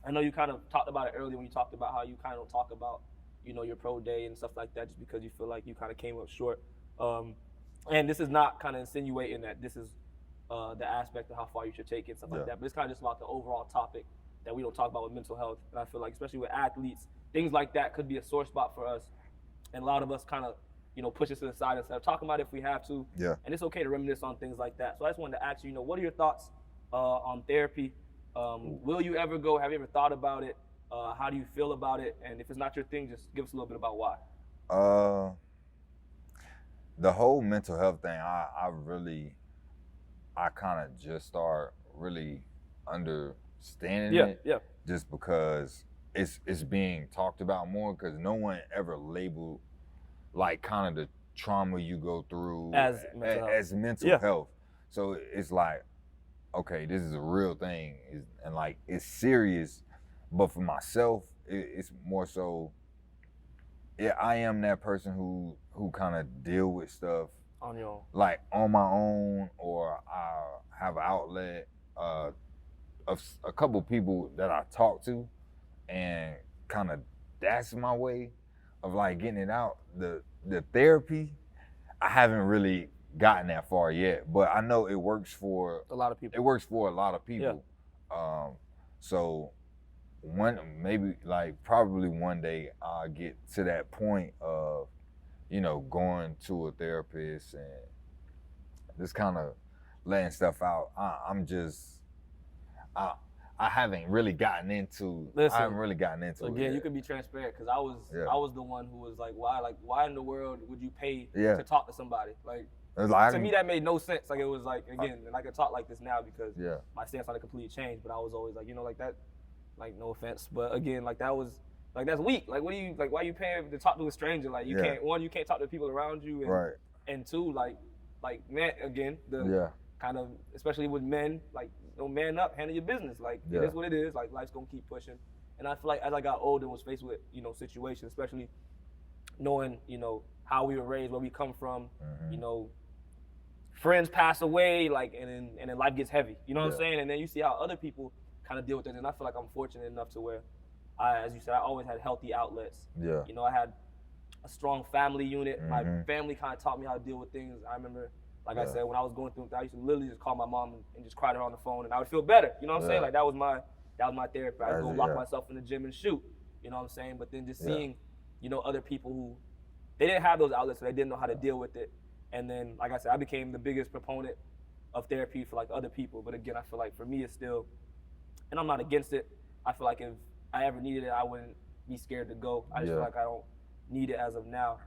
I know you kind of talked about it earlier when you talked about how you kind of don't talk about, your pro day and stuff like that just because you feel like you kind of came up short. Um, and this is not kind of insinuating that this is the aspect of how far you should take it and stuff like that, but it's kind of just about the overall topic that we don't talk about with mental health. And I feel like, especially with athletes, things like that could be a sore spot for us. And a lot of us kind of, push us to the side instead of talking about it if we have to. Yeah. And it's okay to reminisce on things like that. So I just wanted to ask you, what are your thoughts on therapy? Will you ever go? Have you ever thought about it? How do you feel about it? And if it's not your thing, just give us a little bit about why. The whole mental health thing, I kind of just start really understanding it. Yeah. Just because it's being talked about more, because no one ever labeled like kind of the trauma you go through as mental health. So it's like, okay, this is a real thing, and like it's serious. But for myself, it's more so, I am that person who kind of deal with stuff on your own, like on my own, or I have an outlet. A couple people that I talk to, and kind of that's my way of like getting it out. The therapy, I haven't really gotten that far yet, but I know it works for a lot of people. It works for a lot of people. Yeah. So probably one day I'll get to that point of, going to a therapist and just kind of letting stuff out. I haven't really gotten into. Listen, I haven't really gotten into it. Again, you can be transparent, because I was the one who was like, why in the world would you pay Yeah. to talk to somebody? Like, Like, to me, that made no sense. Like, it was like, again, and I can talk like this now because Yeah. my stance on it completely changed. But I was always like, like that, like, no offense, but again, like that was like, that's weak. Like, why are you paying to talk to a stranger? Like, you can't talk to the people around you, and Right. and two, like man, again, kind of, especially with men, like, man up, handle your business. Like, it is what it is. Like, life's gonna keep pushing. And I feel like as I got older and was faced with, situations, especially knowing, how we were raised, where we come from, friends pass away, like, and then life gets heavy. You know what I'm saying? And then you see how other people kind of deal with it. And I feel like I'm fortunate enough to where as you said, I always had healthy outlets. Yeah. I had a strong family unit. My family kind of taught me how to deal with things. I remember, like I said, when I was going through, I used to literally just call my mom and just cry to her on the phone, and I would feel better. You know what I'm saying? Like, that was my therapy. I'd go lock myself in the gym and shoot. You know what I'm saying? But then just seeing, other people who, they didn't have those outlets, so they didn't know how to deal with it. And then, like I said, I became the biggest proponent of therapy for like other people. But again, I feel like for me, it's still, and I'm not against it. I feel like if I ever needed it, I wouldn't be scared to go. I just feel like I don't need it as of now.